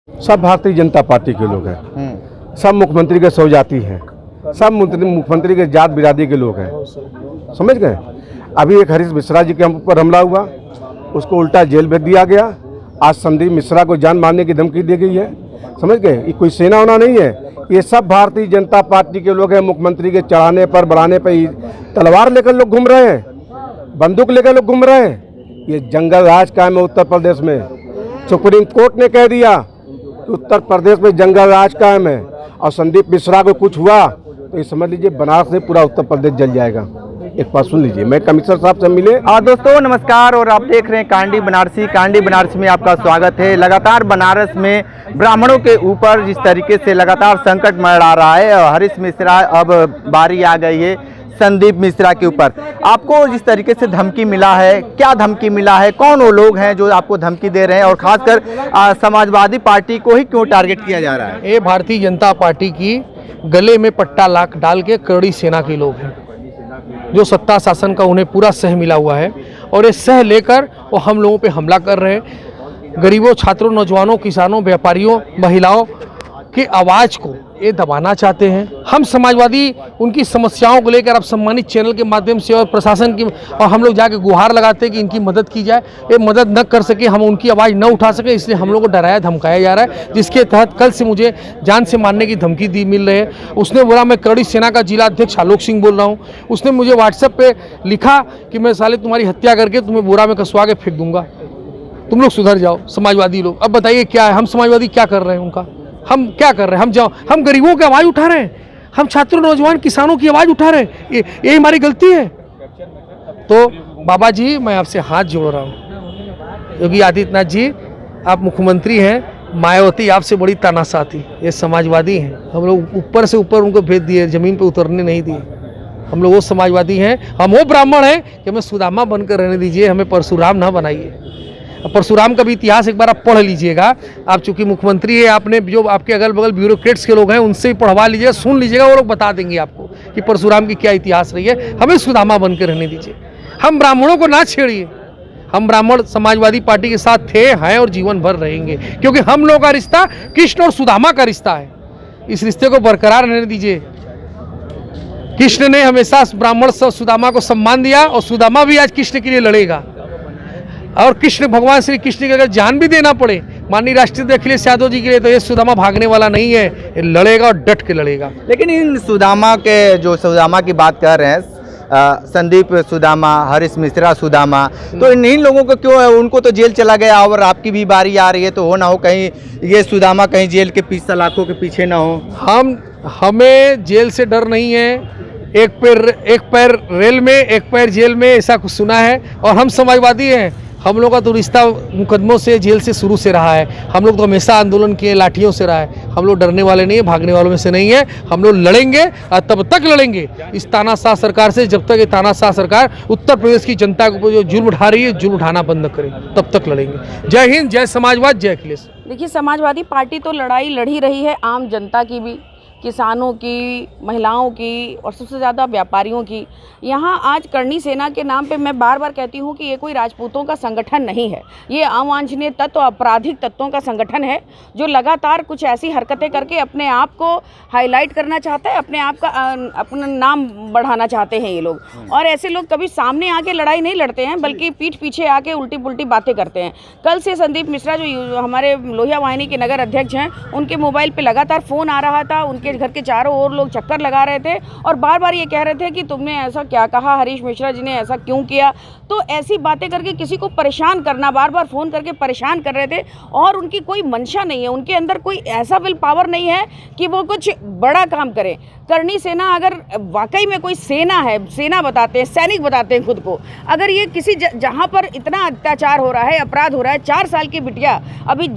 सब भारतीय जनता पार्टी के लोग हैं, सब मुख्यमंत्री के सौजाती हैं, सब मुख्यमंत्री के जात बिरादरी के लोग हैं, समझ गए। अभी एक हरीश मिश्रा जी के हम ऊपर हमला हुआ, उसको उल्टा जेल भेज दिया गया। आज संदीप मिश्रा को जान मारने की धमकी दी गई है, समझ गए। ये कोई सेना होना नहीं है, ये सब भारतीय जनता पार्टी के लोग हैं। मुख्यमंत्री के चढ़ाने पर बढ़ाने पर तलवार लेकर लोग घूम रहे हैं, बंदूक लेकर लोग घूम रहे हैं। ये जंगल राज कायम है उत्तर प्रदेश में। सुप्रीम कोर्ट ने कह दिया कि उत्तर प्रदेश में जंगल राज कायम है, और संदीप मिश्रा को कुछ हुआ तो ये समझ लीजिए बनारस से पूरा उत्तर प्रदेश जल जाएगा। एक बात सुन लीजिए, मैं कमिश्नर साहब से मिले। दोस्तों नमस्कार, और आप देख रहे हैं कांडी बनारसी। कांडी बनारसी में आपका स्वागत है। लगातार बनारस में ब्राह्मणों के ऊपर जिस तरीके से लगातार संकट मंडरा रहा है, और हरीश मिश्रा अब बारी आ गई है संदीप मिश्रा के ऊपर। आपको जिस तरीके से धमकी मिला है, क्या धमकी मिला है, कौन वो लोग हैं जो आपको धमकी दे रहे हैं, और खासकर समाजवादी पार्टी को ही क्यों टारगेट किया जा रहा है? ये भारतीय जनता पार्टी की गले में पट्टा लाख डाल के कड़ी सेना के लोग हैं, जो सत्ता शासन का उन्हें पूरा सह मिला हुआ है, और ये सह लेकर वो हम लोगों पे हमला कर रहे हैं। गरीबों, छात्रों, नौजवानों, किसानों, व्यापारियों, महिलाओं की आवाज़ को ये दबाना चाहते हैं। हम समाजवादी उनकी समस्याओं को लेकर अब सम्मानित चैनल के माध्यम से और प्रशासन की, और हम लोग जाके गुहार लगाते हैं कि इनकी मदद की जाए। ये मदद न कर सके, हम उनकी आवाज़ न उठा सके, इसलिए हम लोग को डराया धमकाया जा रहा है, जिसके तहत कल से मुझे जान से मारने की धमकी मिल रही है। उसने बोला मैं कड़ी सेना का जिला अध्यक्ष आलोक सिंह बोल रहा हूँ। उसने मुझे व्हाट्सएप पे लिखा कि मैं साले तुम्हारी हत्या करके तुम्हें बोरा में कसवा के फेंक दूंगा, तुम लोग सुधर जाओ समाजवादी लोग। अब बताइए क्या है, हम समाजवादी क्या कर रहे हैं उनका? हम क्या कर रहे हैं? हम गरीबों की आवाज़ उठा रहे हैं, हम छात्रों, नौजवान, किसानों की आवाज़ उठा रहे हैं। ये हमारी गलती है। तो बाबा जी, मैं आपसे हाथ जोड़ रहा हूँ। योगी आदित्यनाथ जी, आप मुख्यमंत्री हैं, मायावती आपसे बड़ी तानाशाह थी, ये समाजवादी हैं। हम लोग ऊपर से ऊपर उनको भेज दिए, ज़मीन पे उतरने नहीं दिए। हम लोग वो समाजवादी हैं, हम वो ब्राह्मण हैं कि हमें सुदामा बनकर रहने दीजिए, हमें परशुराम ना बनाइए। परशुराम का भी इतिहास एक बार आप पढ़ लीजिएगा। आप चूंकि मुख्यमंत्री है, आपने जो आपके अगल बगल ब्यूरोक्रेट्स के लोग हैं उनसे भी पढ़वा लीजिएगा, सुन लीजिएगा, वो लोग बता देंगे आपको कि परशुराम की क्या इतिहास रही है। हमें सुदामा बनकर रहने दीजिए, हम ब्राह्मणों को ना छेड़िए। हम ब्राह्मण समाजवादी पार्टी के साथ थे, हैं और जीवन भर रहेंगे, क्योंकि हम लोग का रिश्ता कृष्ण और सुदामा का रिश्ता है। इस रिश्ते को बरकरार रहने दीजिए। कृष्ण ने हमेशा ब्राह्मण सुदामा को सम्मान दिया, और सुदामा भी आज कृष्ण के लिए लड़ेगा। और कृष्ण, भगवान श्री कृष्ण के अगर जान भी देना पड़े माननीय राष्ट्रीय अखिलेश यादव जी के लिए, तो ये सुदामा भागने वाला नहीं है, ये लड़ेगा और डट के लड़ेगा। लेकिन इन सुदामा के, जो सुदामा की बात कर रहे हैं, संदीप सुदामा, हरीश मिश्रा सुदामा, तो इन लोगों को क्यों है? उनको तो जेल चला गया, और आपकी भी बारी आ रही है, तो हो ना हो कहीं ये सुदामा कहीं जेल के पीछे, सलाखों के पीछे ना हो। हमें जेल से डर नहीं है। एक पैर रेल में, एक पैर जेल में, ऐसा कुछ सुना है। और हम समाजवादी हैं, हम लोग का तो रिश्ता मुकदमों से, जेल से शुरू से रहा है। हम लोग तो हमेशा आंदोलन किए, लाठियों से रहा है। हम लोग डरने वाले नहीं है, भागने वालों में से नहीं है। हम लोग लड़ेंगे, और तब तक लड़ेंगे इस तानाशाह सरकार से, जब तक ये तानाशाह सरकार उत्तर प्रदेश की जनता को जो जुल्म उठा रही है, जुल्म उठाना बंद करे, तब तक लड़ेंगे। जय हिंद, जय समाजवाद, जय अखिलेश। देखिए, समाजवादी पार्टी तो लड़ाई लड़ ही रही है आम जनता की भी, किसानों की, महिलाओं की, और सबसे ज़्यादा व्यापारियों की। यहाँ आज करणी सेना के नाम पे मैं बार बार कहती हूँ कि ये कोई राजपूतों का संगठन नहीं है, ये अवांछनीय तत्व, आपराधिक तत्वों का संगठन है, जो लगातार कुछ ऐसी हरकतें करके अपने आप को हाईलाइट करना चाहता है, अपने आप का अपना नाम बढ़ाना चाहते हैं ये लोग। और ऐसे लोग कभी सामने आके लड़ाई नहीं लड़ते हैं, बल्कि पीठ पीछे आके उल्टी पुल्टी बातें करते हैं। कल से संदीप मिश्रा, जो हमारे लोहिया वाहिनी के नगर अध्यक्ष हैं, उनके मोबाइल पर लगातार फ़ोन आ रहा था। उनके घर के चारों ओर लोग चक्कर लगा रहे थे, और बार बार ये कह रहे थे कि तुमने ऐसा क्या कहा, हरीश मिश्रा जी ने ऐसा क्यों किया। तो ऐसी बातें करके किसी को परेशान करना, बार बार फ़ोन करके परेशान कर रहे थे, और उनकी कोई मंशा नहीं है, उनके अंदर कोई ऐसा विल पावर नहीं है कि वो कुछ बड़ा काम करें। करणी सेना अगर वाकई में कोई सेना है, सेना बताते हैं, सैनिक बताते हैं खुद को, अगर ये किसी जहाँ पर इतना अत्याचार हो रहा है, अपराध हो रहा है, 4 साल की बिटिया, अभी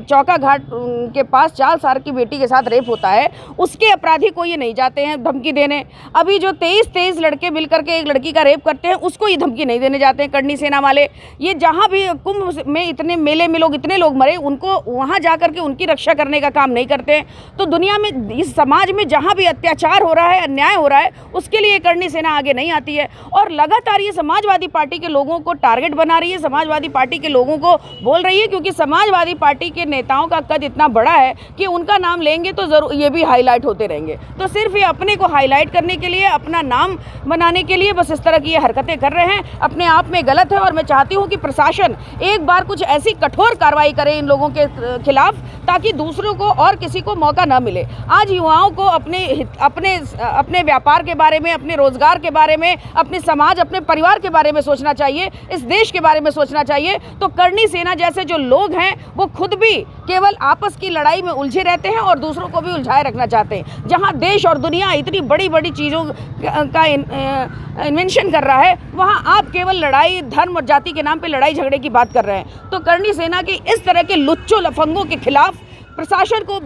चौका घाट के पास 4 साल की बेटी के साथ रेप होता है, उसके अपराधी को ये नहीं जाते हैं धमकी देने। अभी जो 23 लड़के मिल करके एक लड़की का रेप करते हैं, उसको ये धमकी नहीं देने जाते हैं करनी सेना वाले। ये जहाँ भी कुंभ में इतने मेले में इतने लोग मरे, उनको वहाँ जा करके उनकी रक्षा करने का काम नहीं करते हैं। तो दुनिया में, इस समाज में जहाँ भी अत्याचार हो रहा है, अन्याय हो रहा है, उसके लिए करनी सेना आगे नहीं आती है। और लगातार ये समाजवादी पार्टी के लोगों को टारगेट बना रही है, समाजवादी पार्टी के लोगों को बोल रही है, क्योंकि समाजवादी पार्टी के नेताओं का कद इतना बड़ा है कि उनका नाम लेंगे तो जरूर ये भी हाईलाइट होते रहेंगे। तो सिर्फ ये अपने को हाईलाइट करने के लिए, अपना नाम बनाने के लिए बस इस तरह की ये हरकतें कर रहे हैं, अपने आप में गलत है। और मैं चाहती हूँ कि प्रशासन एक बार कुछ ऐसी कठोर कार्रवाई करे इन लोगों के खिलाफ, ताकि दूसरों को और किसी को मौका न मिले। आज युवाओं को अपने व्यापार के बारे में, अपने रोजगार के बारे में, अपने समाज, अपने परिवार के बारे में सोचना चाहिए, इस देश के बारे में सोचना चाहिए। तो करनी सेना जैसे जो लोग हैं वो खुद भी केवल आपस की लड़ाई में उलझे रहते हैं और दूसरों को भी उलझाए रखना चाहते हैं। जहां देश और दुनिया इतनी बड़ी बड़ी चीज़ों का इन्वेंशन कर रहा है, वहां आप केवल लड़ाई, धर्म और जाति के नाम पे लड़ाई झगड़े की बात कर रहे हैं। तो करनी सेना के इस तरह के लुच्चों लफंगों के खिलाफ प्रशासन को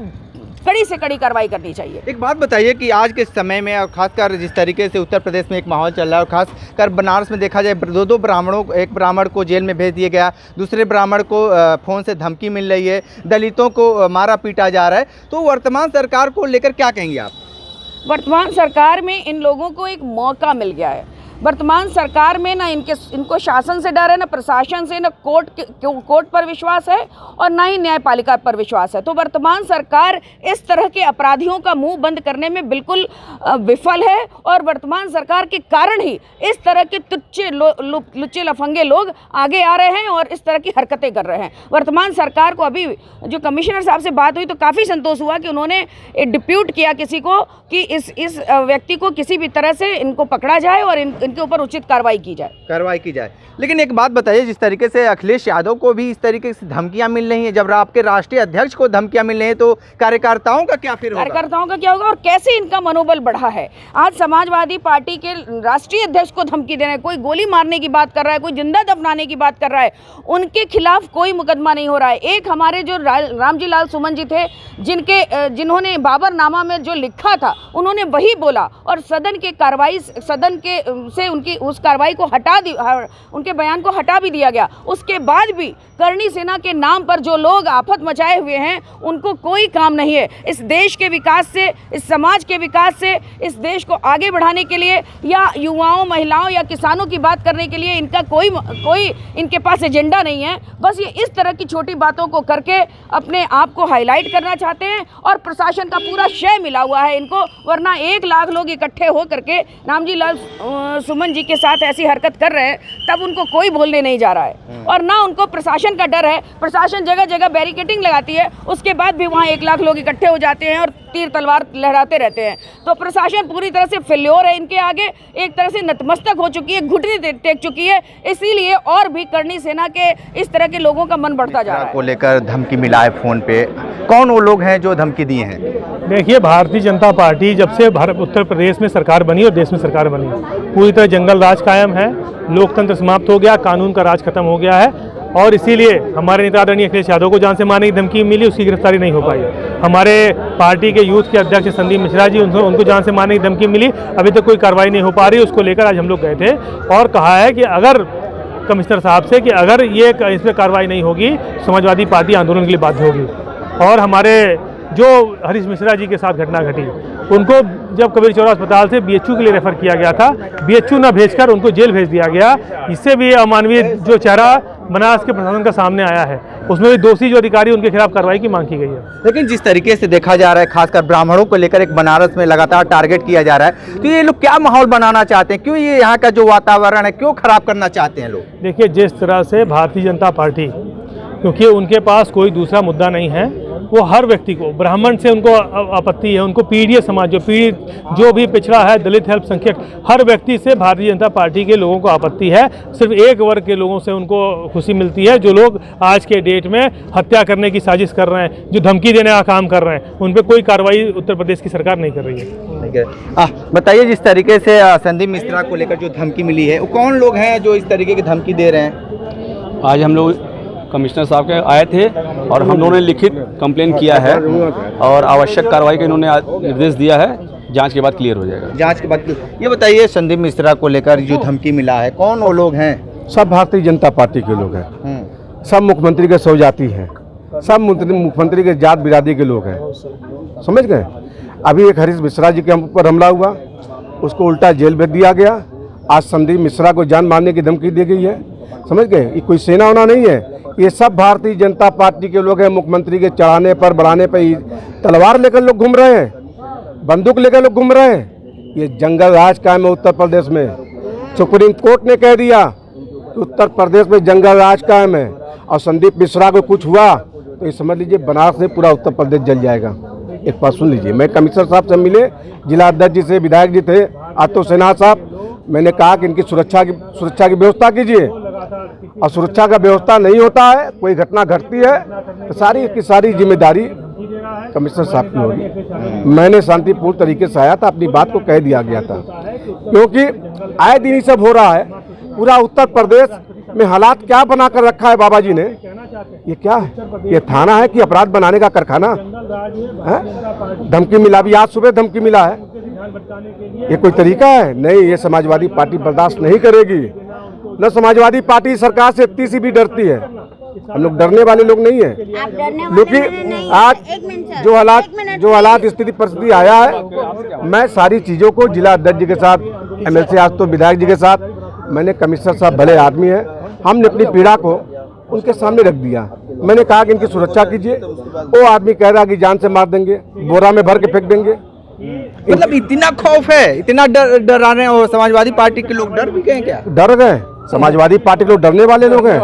कड़ी से कड़ी कार्रवाई करनी चाहिए। एक बात बताइए कि आज के समय में, और खासकर जिस तरीके से उत्तर प्रदेश में एक माहौल चल रहा है, और खासकर बनारस में देखा जाए, दो ब्राह्मणों, एक ब्राह्मण को जेल में भेज दिया गया, दूसरे ब्राह्मण को फ़ोन से धमकी मिल रही है, दलितों को मारा पीटा जा रहा है, तो वर्तमान सरकार को लेकर क्या कहेंगे आप? वर्तमान सरकार में इन लोगों को एक मौका मिल गया है। वर्तमान सरकार में ना इनको शासन से डर है, ना प्रशासन से, ना कोर्ट पर विश्वास है, और ना ही न्यायपालिका पर विश्वास है। तो वर्तमान सरकार इस तरह के अपराधियों का मुंह बंद करने में बिल्कुल विफल है, और वर्तमान सरकार के कारण ही इस तरह के लुच्चे लफंगे लोग आगे आ रहे हैं और इस तरह की हरकतें कर रहे हैं। वर्तमान सरकार को अभी जो कमिश्नर साहब से बात हुई तो काफ़ी संतोष हुआ कि उन्होंने डिप्यूट किया किसी को कि इस व्यक्ति को किसी भी तरह से इनको पकड़ा जाए और इनके ऊपर उचित कार्रवाई की जाए। लेकिन एक बात बताइए, जिस तरीके से अखिलेश यादव को भी इस तरीके से धमकियां मिल रही हैं, जब आपके राष्ट्रीय अध्यक्ष को धमकियां मिल रही हैं, तो कार्यकर्ताओं का क्या फिर होगा? कार्यकर्ताओं का क्या होगा और कैसे इनका मनोबल बढ़ा है? आज समाजवादी पार्टी के राष्ट्रीय अध्यक्ष को धमकी देना है, कोई गोली मारने की बात कर रहा है, कोई जिंदा दफनाने की बात कर रहा है, उनके खिलाफ कोई मुकदमा नहीं हो रहा है। एक हमारे जो रामजी लाल सुमन जी थे, जिन्होंने बाबरनामा में जो लिखा था, उन्होंने वही बोला, और सदन से उनकी उस कार्रवाई को उनके बयान को हटा भी दिया गया। उसके बाद भी करनी सेना के नाम पर जो लोग आफत मचाए हुए हैं, उनको कोई काम नहीं है। इस देश के विकास से, इस समाज के विकास से, इस देश को आगे बढ़ाने के लिए, या युवाओं, महिलाओं या किसानों की बात करने के लिए इनका कोई इनके पास एजेंडा नहीं है। बस ये इस तरह की छोटी बातों को करके अपने आप को हाईलाइट करना चाहते हैं, और प्रशासन का पूरा श्रेय मिला हुआ है इनको। वरना 1 लाख लोग इकट्ठे हो करके रामजी लाल सुमन जी के साथ ऐसी हरकत कर रहे हैं, तब उनको कोई बोलने नहीं जा रहा है। और ना उनको प्रशासन का डर है। प्रशासन जगह जगह बैरिकेडिंग लगाती है, उसके बाद भी वहाँ 1 लाख लोग इकट्ठे हो जाते हैं और तीर तलवार लहराते रहते हैं। तो प्रशासन पूरी तरह से फेल्योर है इनके आगे, एक तरह से नतमस्तक हो चुकी है, घुटने टेक चुकी है। इसीलिए और भी करनी सेना के इस तरह के लोगों का मन बढ़ता जा रहा है। को लेकर धमकी मिला है फ़ोन पे, कौन वो लोग हैं जो धमकी दिए हैं? देखिए, भारतीय जनता पार्टी जब से उत्तर प्रदेश में सरकार बनी और देश में सरकार बनी, पूरी तरह जंगल राज कायम है, लोकतंत्र समाप्त हो गया, कानून का राज खत्म हो गया है, और इसीलिए हमारे नेता आदरणीय अखिलेश यादव को जान से मारने की धमकी मिली, उसकी गिरफ्तारी नहीं हो पाई। हमारे पार्टी के यूथ के अध्यक्ष संदीप मिश्रा जी, उनको जान से मारने की धमकी मिली, अभी तक कोई कार्रवाई नहीं हो पा रही। उसको लेकर आज हम लोग गए थे और कहा है कि अगर कमिश्नर साहब से कि अगर ये इस पर कार्रवाई नहीं होगी, समाजवादी पार्टी आंदोलन के लिए बाध्य होगी। और हमारे जो हरीश मिश्रा जी के साथ घटना घटी, उनको जब कबीर चौरा अस्पताल से BHU के लिए रेफर किया गया था, BHU न भेजकर उनको जेल भेज दिया गया। इससे भी अमानवीय जो चेहरा बनारस के प्रशासन का सामने आया है, उसमें भी दोषी जो अधिकारी उनके खिलाफ कार्रवाई की मांग की गई है। लेकिन जिस तरीके से देखा जा रहा है, खासकर ब्राह्मणों को लेकर एक बनारस में लगातार टारगेट किया जा रहा है, तो ये लोग क्या माहौल बनाना चाहते हैं? क्यों ये यहाँ का जो वातावरण है क्यों खराब करना चाहते हैं लोग? देखिए, जिस तरह से भारतीय जनता पार्टी, क्योंकि उनके पास कोई दूसरा मुद्दा नहीं है, वो हर व्यक्ति को, ब्राह्मण से उनको आपत्ति है, उनको पीड़ित समाज, जो भी पिछड़ा है, दलित है, अल्पसंख्यक, हर व्यक्ति से भारतीय जनता पार्टी के लोगों को आपत्ति है। सिर्फ एक वर्ग के लोगों से उनको खुशी मिलती है, जो लोग आज के डेट में हत्या करने की साजिश कर रहे हैं, जो धमकी देने का काम कर रहे हैं, उन पर कोई कार्रवाई उत्तर प्रदेश की सरकार नहीं कर रही है। बताइए, जिस तरीके से संदीप मिश्रा को लेकर जो धमकी मिली है, वो कौन लोग हैं जो इस तरीके की धमकी दे रहे हैं? आज हम लोग कमिश्नर साहब के आए थे और हम लोगों ने लिखित कंप्लेन किया है और आवश्यक कार्रवाई का इन्होंने निर्देश दिया है। जांच के बाद क्लियर हो जाएगा। जांच के बाद ये बताइए, संदीप मिश्रा को लेकर जो धमकी मिला है, कौन वो लोग हैं? सब भारतीय जनता पार्टी के लोग हैं, सब मुख्यमंत्री के सौजाती हैं, सब मुख्यमंत्री के जात बिरादरी के लोग हैं, समझ गए। अभी एक हरीश मिश्रा जी के हम ऊपर हमला हुआ, उसको उल्टा जेल भेज दिया गया। आज संदीप मिश्रा को जान मारने की धमकी दी गई है, समझ गए। ये कोई सेना होना नहीं है, ये सब भारतीय जनता पार्टी के लोग हैं। मुख्यमंत्री के चढ़ाने पर बढ़ाने पर ही तलवार लेकर लोग घूम रहे हैं, बंदूक लेकर लोग घूम रहे हैं। ये जंगल राज कायम है उत्तर प्रदेश में। सुप्रीम कोर्ट ने कह दिया कि उत्तर प्रदेश में जंगल राज कायम है और संदीप मिश्रा को कुछ हुआ तो ये समझ लीजिए बनारस में पूरा उत्तर प्रदेश जल जाएगा। एक बात सुन लीजिए, मैं कमिश्नर साहब से मिले, जिला अध्यक्ष जी से, विधायक जी थे आतो सिन्हा साहब, मैंने कहा कि इनकी सुरक्षा की व्यवस्था कीजिए और सुरक्षा का व्यवस्था नहीं होता है, कोई घटना घटती है तो सारी की सारी जिम्मेदारी कमिश्नर साहब की होगी। मैंने शांतिपूर्ण तरीके से आया था, अपनी बात को कह दिया गया था, क्योंकि आए दिन ही सब हो रहा है। पूरा उत्तर प्रदेश में हालात क्या बना कर रखा है बाबा जी ने। ये क्या है? ये थाना है कि अपराध बनाने का कारखाना है? धमकी मिला, भी आज सुबह धमकी मिला है। ये कोई तरीका है? नहीं, ये समाजवादी पार्टी बर्दाश्त नहीं करेगी। न समाजवादी पार्टी सरकार से इतनी सी भी डरती है। हम लोग डरने वाले लोग नहीं है, क्योंकि आज जो हालात स्थिति परिस्थिति आया है, मैं सारी चीज़ों को जिला अध्यक्ष जी के साथ, MLC आज तो विधायक जी के साथ, मैंने कमिश्नर साहब भले आदमी है, हमने अपनी पीड़ा को उनके सामने रख दिया। मैंने कहा कि इनकी सुरक्षा कीजिए। वो आदमी कह रहा कि जान से मार देंगे, बोरा में भर के फेंक देंगे। मतलब इतना खौफ है, इतना डर रहे हैं। और समाजवादी पार्टी के लोग डर भी गए क्या? डर गए? समाजवादी पार्टी के लोग डरने वाले लोग हैं।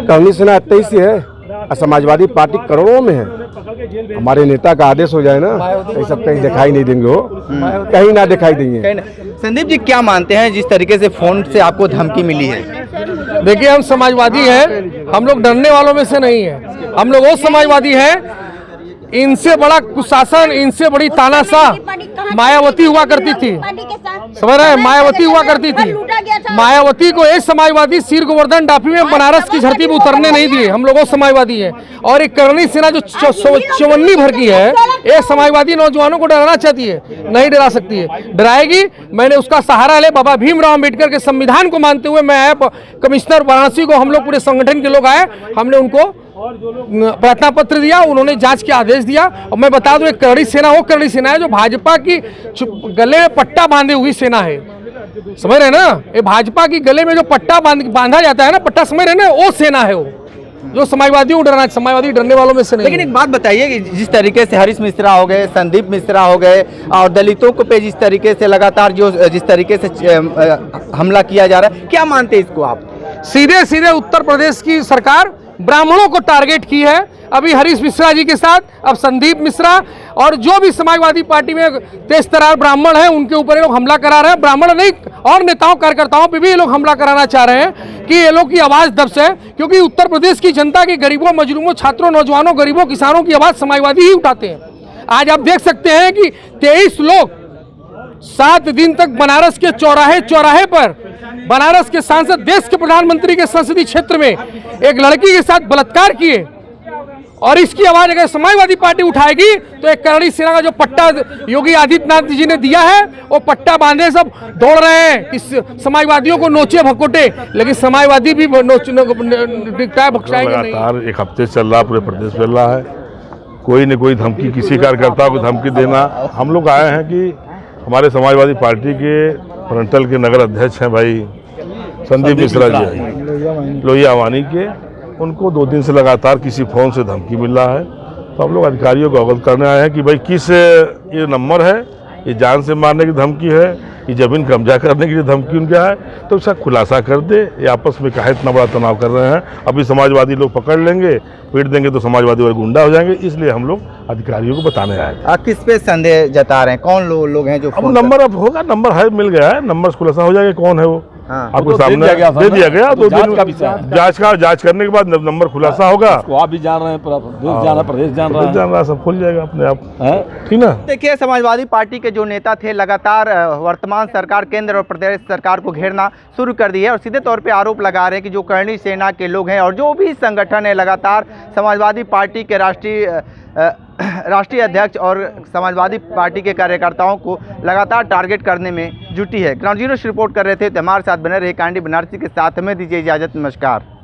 करनी सेना इतनी सी है और समाजवादी पार्टी करोड़ों में है। हमारे नेता का आदेश हो जाए ना, ये सब कहीं दिखाई नहीं देंगे, वो कहीं ना दिखाई देंगे। संदीप जी, क्या मानते हैं जिस तरीके से फोन से आपको धमकी मिली है? देखिए, हम समाजवादी हैं, हम लोग डरने वालों में से नहीं है। हम लोग वो समाजवादी हैं, इनसे बड़ा कुशासन, इनसे बड़ी तानाशाह मायावती हुआ करती थी, समझ रहे हैं? मायावती हुआ करती थी। मायावती को एक समाजवादी सिर गोवर्धन डाफी में बनारस की धरती पर उतरने नहीं दिए। हम लोग वो समाजवादी हैं। और एक करनी सेना जो चवन्नी भर की है, एक समाजवादी नौजवानों को डराना चाहती है, नहीं डरा सकती है। डराएगी? मैंने उसका सहारा ले बाबा भीमराव अम्बेडकर के संविधान को मानते हुए मैं आया कमिश्नर वाराणसी को, हम लोग पूरे संगठन के लोग आए, हमने उनको प्रार्थना पत्र दिया, उन्होंने जांच के आदेश दिया। और मैं बता दूं, एक करनी सेना वो करनी सेना है जो भाजपा की गले में पट्टा बांधे हुई सेना है, समझ रहे ना? ये भाजपा की गले में जो पट्टा बांधा जाता है ना, पट्टा, समझ रहे ना, वो सेना है वो जो समाजवादियों को डरना। समाजवादी डरने वालों में से नहीं। लेकिन एक बात बताइए कि जिस तरीके से हरीश मिश्रा हो गए, संदीप मिश्रा हो गए और दलितों को पे जिस तरीके से लगातार जिस तरीके से हमला किया जा रहा है, क्या मानते हैं इसको आप? सीधे सीधे उत्तर प्रदेश की सरकार ब्राह्मणों को टारगेट की है। अभी हरीश मिश्रा जी के साथ अब संदीप मिश्रा और जो भी समाजवादी पार्टी में तेज तरार ब्राह्मण हैं, उनके ऊपर ये लोग हमला करा रहे हैं। ब्राह्मण नहीं और नेताओं कार्यकर्ताओं पे भी ये लोग हमला कराना चाह रहे हैं कि ये लोग की आवाज़ दब है, क्योंकि उत्तर प्रदेश की जनता के गरीबों, मजलूमों, छात्रों, नौजवानों, गरीबों, किसानों की आवाज़ समाजवादी ही उठाते हैं। आज आप देख सकते हैं कि 23 लोग 7 दिन तक बनारस के चौराहे चौराहे पर, बनारस के सांसद देश के प्रधानमंत्री के संसदीय क्षेत्र में एक लड़की के साथ बलात्कार किए। और इसकी आवाज अगर समाजवादी पार्टी उठाएगी तो एक करनी सेना का जो पट्टा योगी आदित्यनाथ जी ने दिया है, वो पट्टा बांधे सब दौड़ रहे हैं कि समाजवादियों को नोचे भकोटे, लेकिन समाजवादी भी भक्षाएंगे नहीं। लगातार एक हफ्ते चल रहा, पूरे प्रदेश चल रहा है, कोई न कोई धमकी, किसी कार्यकर्ता को धमकी देना। हम लोग आए हैं कि हमारे समाजवादी पार्टी के फ्रंटल के नगर अध्यक्ष हैं भाई संदीप मिश्रा जी लोहिया आवानी के, उनको 2 दिन से लगातार किसी फ़ोन से धमकी मिल रहा है। तो हम लोग अधिकारियों को अवगत करने आए हैं कि भाई किस ये नंबर है, ये जान से मारने की धमकी है, ये ज़मीन कब्जा करने की धमकी उनका है, तो उसका खुलासा कर दे। ये आपस में काहे इतना बड़ा तनाव कर रहे हैं? अभी समाजवादी लोग पकड़ लेंगे, पीट देंगे तो समाजवादी वाले गुंडा हो जाएंगे, इसलिए हम लोग अधिकारियों को बताने आए। आप किस पे संदेह जता रहे हैं? कौन लोग हैं जो? अब नंबर अब होगा, नंबर है, मिल गया है, नंबर खुलासा हो जाएगा कौन है वो। हाँ। आपके वो तो सामने दे दिया गया। तो 2 जांच दिन का विषय है। जांच करने के बाद नंबर खुलासा होगा। उसको आप भी जान रहे हैं, पूरा देश जान रहा है, प्रदेश जान रहा है। सब खुल जाएगा अपने आप, हैं? ठीक ना। देखिए, समाजवादी पार्टी के जो नेता थे लगातार वर्तमान सरकार, केंद्र और प्रदेश सरकार को घेरना शुरू कर दी है और सीधे तौर पे आरोप लगा रहे हैं कि जो करणी सेना के लोग हैं और जो भी संगठन है लगातार समाजवादी पार्टी के राष्ट्रीय अध्यक्ष और समाजवादी पार्टी के कार्यकर्ताओं को लगातार टारगेट करने में जुटी है। ग्राउंड जीरो से रिपोर्ट कर रहे थे, हमारे साथ बने रहे कांडी बनारसी के साथ। में दीजिए इजाज़त, नमस्कार।